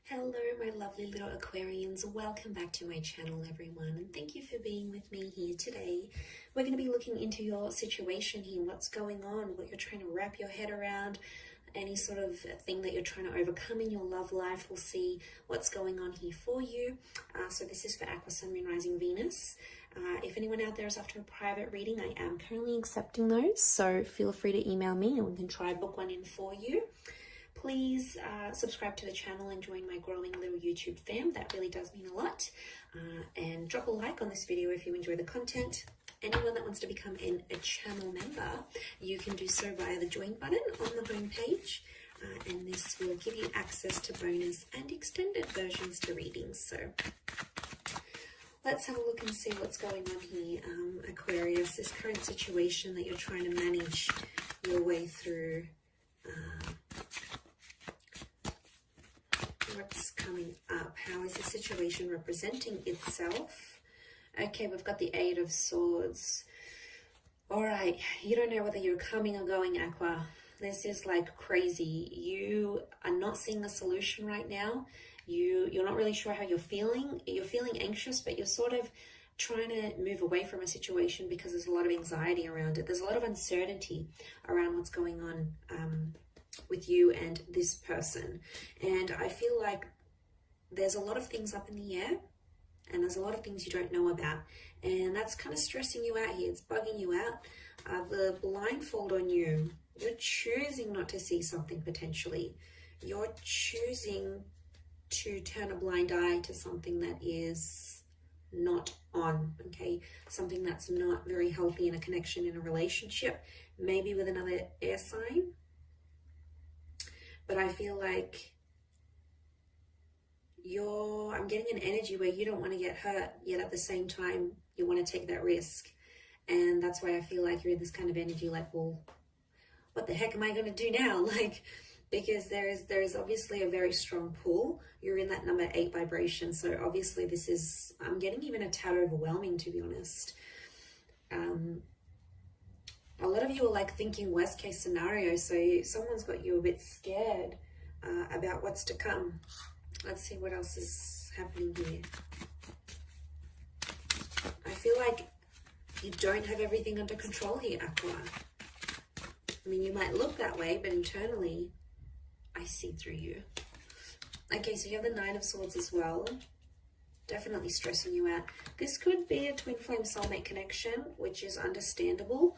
Hello, my lovely little Aquarians. Welcome back to my channel, everyone, and thank you for being with me here today. We're going to be looking into your situation here, what's going on, what you're trying to wrap your head around, any sort of thing that you're trying to overcome in your love life. We'll see what's going on here for you. So this is for Aqua, Sun, Moon, Rising, Venus. If anyone out there is after a private reading, I am currently accepting those, so feel free to email me and we can try book one in for you. Please subscribe to the channel and join my growing little YouTube fam. That really does mean a lot. And drop a like on this video if you enjoy the content. Anyone that wants to become a channel member, you can do so via the join button on the home page. And this will give you access to bonus and extended versions to readings. So let's have a look and see what's going on here. Aquarius, this current situation that you're trying to manage your way through. What's coming up? How is the situation representing itself? Okay, we've got the Eight of Swords. All right, you don't know whether you're coming or going, Aqua. This is like crazy. You are not seeing a solution right now. You're not really sure how you're feeling. You're feeling anxious, but you're sort of trying to move away from a situation because there's a lot of anxiety around it. There's a lot of uncertainty around what's going on with you and this person. And I feel like there's a lot of things up in the air and there's a lot of things you don't know about. And that's kind of stressing you out here. It's bugging you out. The blindfold on you, you're choosing not to see something potentially. You're choosing to turn a blind eye to something that is not on, okay? Something that's not very healthy in a connection, in a relationship, maybe with another air sign. But I feel like I'm getting an energy where you don't want to get hurt, yet at the same time, you want to take that risk. And that's why I feel like you're in this kind of energy, like, well, what the heck am I going to do now? Like, because there is obviously a very strong pull. You're in that number 8 vibration. So obviously this is, I'm getting even a tad overwhelming, to be honest. A lot of you are like thinking worst case scenario. So someone's got you a bit scared about what's to come. Let's see what else is happening here. I feel like you don't have everything under control here, Aqua. I mean, you might look that way, but internally, I see through you. Okay, so you have the Nine of Swords as well. Definitely stressing you out. This could be a twin flame soulmate connection, which is understandable.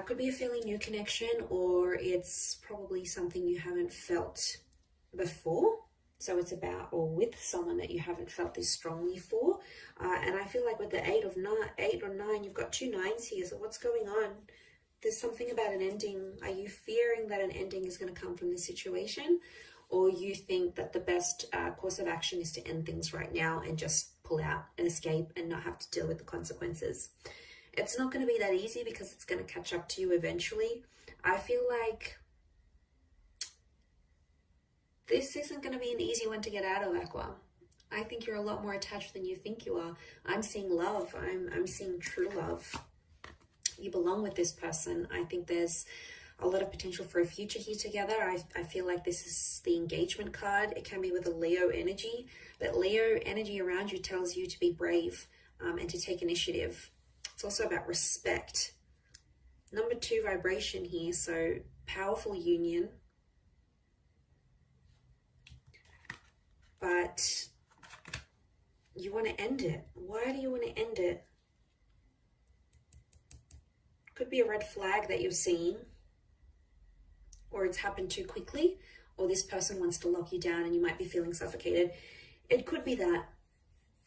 Could be a fairly new connection, or it's probably something you haven't felt before. So it's about or with someone that you haven't felt this strongly for. And I feel like with the 8 or 9, you've got 2 9s here. So what's going on? There's something about an ending. Are you fearing that an ending is going to come from this situation? Or you think that the best course of action is to end things right now and just pull out and escape and not have to deal with the consequences? It's not going to be that easy because it's going to catch up to you eventually. I feel like this isn't going to be an easy one to get out of, Aqua. I think you're a lot more attached than you think you are. I'm seeing love. I'm seeing true love. You belong with this person. I think there's a lot of potential for a future here together. I feel like this is the engagement card. It can be with a Leo energy, but Leo energy around you tells you to be brave and to take initiative. It's also about respect. Number 2 vibration here, so powerful union. But you want to end it. Why do you want to end it? Could be a red flag that you're seeing, or it's happened too quickly, or this person wants to lock you down and you might be feeling suffocated. It could be that.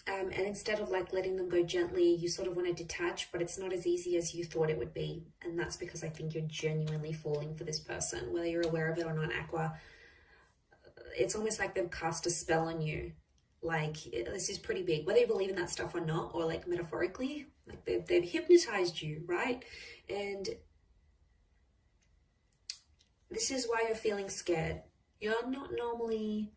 And instead of like letting them go gently, you sort of want to detach, but it's not as easy as you thought it would be. And that's because I think you're genuinely falling for this person, whether you're aware of it or not, Aqua. It's almost like they've cast a spell on you. Like, this is pretty big, whether you believe in that stuff or not, or like metaphorically, like they've hypnotized you, right? And this is why you're feeling scared. You're not normally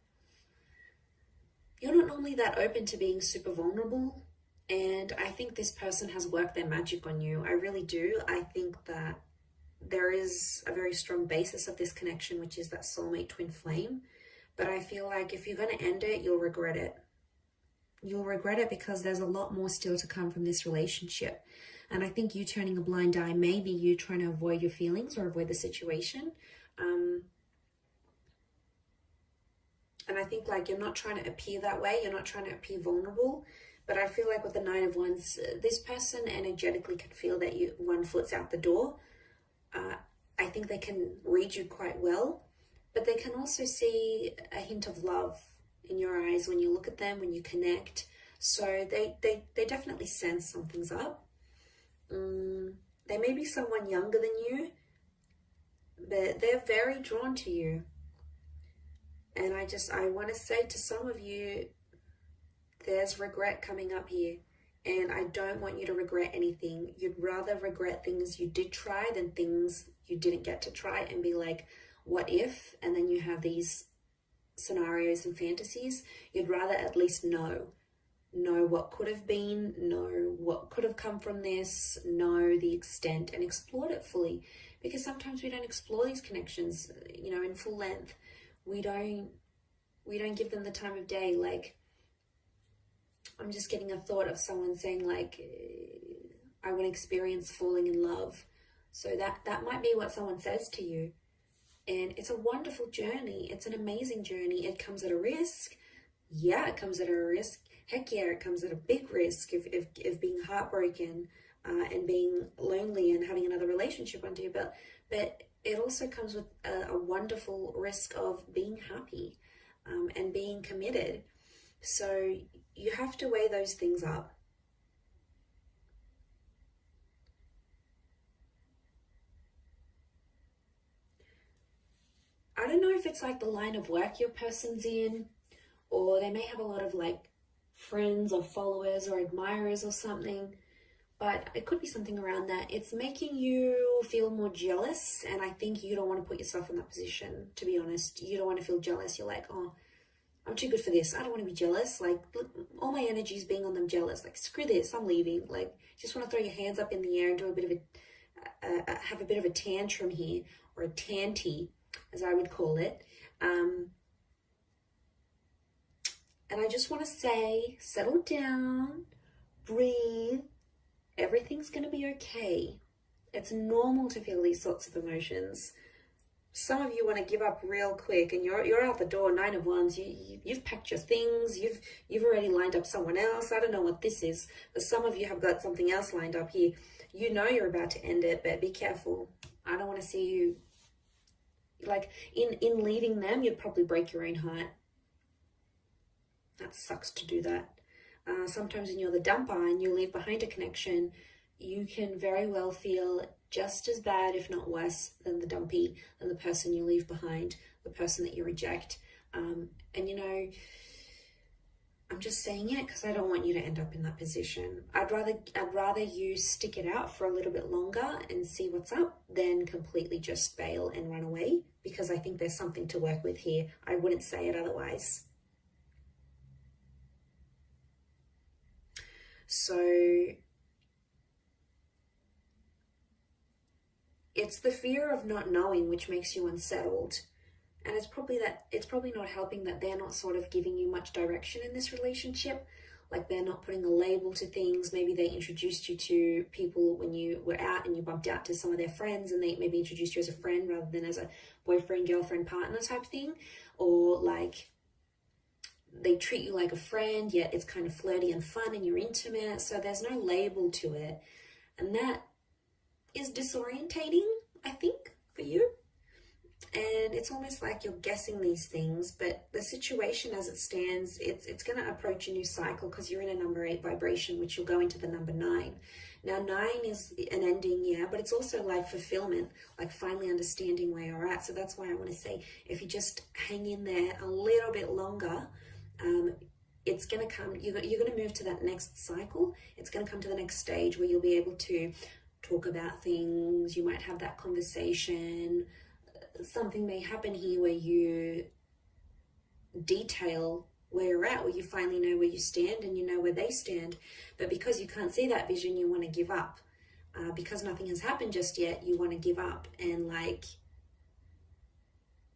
that open to being super vulnerable. And I think this person has worked their magic on you. I really do. I think that there is a very strong basis of this connection, which is that soulmate twin flame. But I feel like if you're going to end it, you'll regret it. You'll regret it because there's a lot more still to come from this relationship. And I think you turning a blind eye, maybe you trying to avoid your feelings or avoid the situation. And I think like you're not trying to appear that way. You're not trying to appear vulnerable. But I feel like with the Nine of Wands, this person energetically can feel that one foot's out the door. I think they can read you quite well. But they can also see a hint of love in your eyes when you look at them, when you connect. So they definitely sense something's up. They may be someone younger than you, but they're very drawn to you. And I want to say to some of you, there's regret coming up here. And I don't want you to regret anything. You'd rather regret things you did try than things you didn't get to try and be like, what if? And then you have these scenarios and fantasies. You'd rather at least know what could have been, know what could have come from this, know the extent and explore it fully. Because sometimes we don't explore these connections, in full length. We don't give them the time of day. Like, I'm just getting a thought of someone saying like, I want to experience falling in love. So that might be what someone says to you. And it's a wonderful journey. It's an amazing journey. It comes at a risk. Yeah, it comes at a risk. Heck yeah, it comes at a big risk of being heartbroken and being lonely and having another relationship under your belt. But it also comes with a wonderful risk of being happy and being committed. So you have to weigh those things up. I don't know if it's like the line of work your person's in, or they may have a lot of like friends or followers or admirers or something, but it could be something around that. It's making you feel more jealous, and I think you don't want to put yourself in that position, to be honest. You don't want to feel jealous. You're like, oh, I'm too good for this. I don't want to be jealous. Like, all my energy is being on them jealous. Like, screw this, I'm leaving. Like, just want to throw your hands up in the air and do a bit of have a bit of a tantrum here, or a tanty, as I would call it. And I just want to say, settle down, breathe. Everything's going to be okay. It's normal to feel these sorts of emotions. Some of you want to give up real quick, and you're out the door. Nine of Wands. You've packed your things. You've already lined up someone else. I don't know what this is, but some of you have got something else lined up here. You know you're about to end it, but be careful. I don't want to see you. Like, in leaving them, you'd probably break your own heart. That sucks to do that. Sometimes when you're the dumper and you leave behind a connection, you can very well feel just as bad, if not worse, than the dumpy, than the person you leave behind, the person that you reject. And I'm just saying it because I don't want you to end up in that position. I'd rather you stick it out for a little bit longer and see what's up than completely just bail and run away, because I think there's something to work with here. I wouldn't say it otherwise. So it's the fear of not knowing which makes you unsettled. And it's probably not helping that they're not sort of giving you much direction in this relationship. Like, they're not putting a label to things. Maybe they introduced you to people when you were out and you bumped out to some of their friends, and they maybe introduced you as a friend rather than as a boyfriend, girlfriend, partner type thing. Or like, they treat you like a friend, yet it's kind of flirty and fun and you're intimate. So there's no label to it. And that is disorientating, I think, for you. And it's almost like you're guessing these things, but the situation as it stands, it's going to approach a new cycle because you're in a number 8 vibration, which you'll go into the number 9. Now, 9 is an ending, yeah, but it's also like fulfillment, like finally understanding where you're at. So that's why I want to say, if you just hang in there a little bit longer, it's going to come, you're going to move to that next cycle. It's going to come to the next stage where you'll be able to talk about things. You might have that conversation. Something may happen here where you detail where you're at, where you finally know where you stand and you know where they stand. But because you can't see that vision, you want to give up. Because nothing has happened just yet, you want to give up and like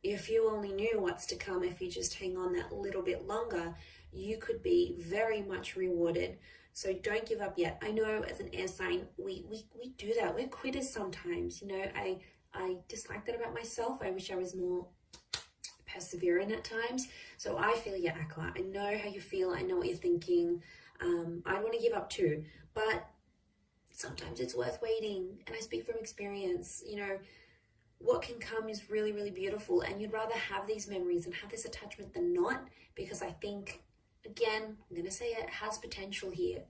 if you only knew what's to come, if you just hang on that little bit longer, you could be very much rewarded. So don't give up yet. I know as an air sign, we do that. We're quitters sometimes. You know, I dislike that about myself. I wish I was more persevering at times. So I feel you, Aqua. I know how you feel. I know what you're thinking. I want to give up too, but sometimes it's worth waiting. And I speak from experience. You know, what can come is really, really beautiful, and you'd rather have these memories and have this attachment than not, because I think, again, I'm going to say it has potential here.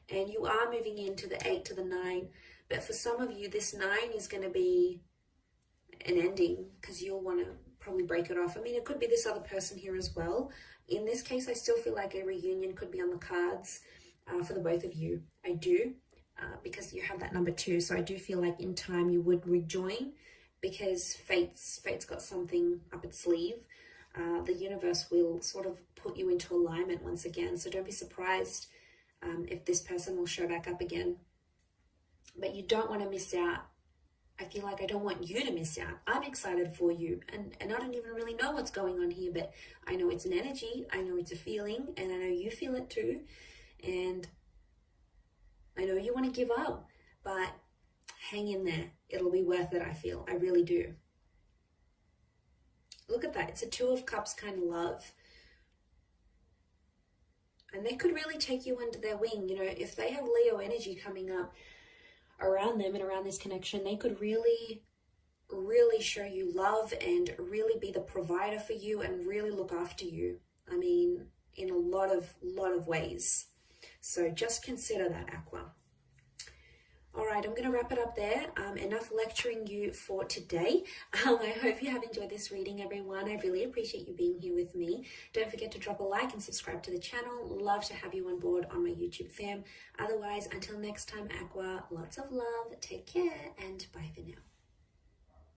And you are moving into the 8 to the 9, but for some of you, this 9 is going to be an ending, because you'll want to probably break it off. I mean, it could be this other person here as well. In this case, I still feel like a reunion could be on the cards for the both of you. I do, because you have that number 2. So I do feel like in time you would rejoin, because fate's got something up its sleeve. The universe will sort of put you into alignment once again. So don't be surprised if this person will show back up again. But you don't want to miss out. I feel like I don't want you to miss out. I'm excited for you. And I don't even really know what's going on here, but I know it's an energy. I know it's a feeling, and I know you feel it too. And I know you want to give up, but hang in there. It'll be worth it, I feel. I really do. Look at that. It's a 2 of Cups kind of love. And they could really take you under their wing. You know, if they have Leo energy coming up around them and around this connection, they could really, really show you love and really be the provider for you and really look after you. I mean, in a lot of ways. So just consider that, Aqua. All right, I'm going to wrap it up there. Enough lecturing you for today. I hope you have enjoyed this reading, everyone. I really appreciate you being here with me. Don't forget to drop a like and subscribe to the channel. Love to have you on board on my YouTube fam. Otherwise, until next time, Aqua, lots of love, take care, and bye for now.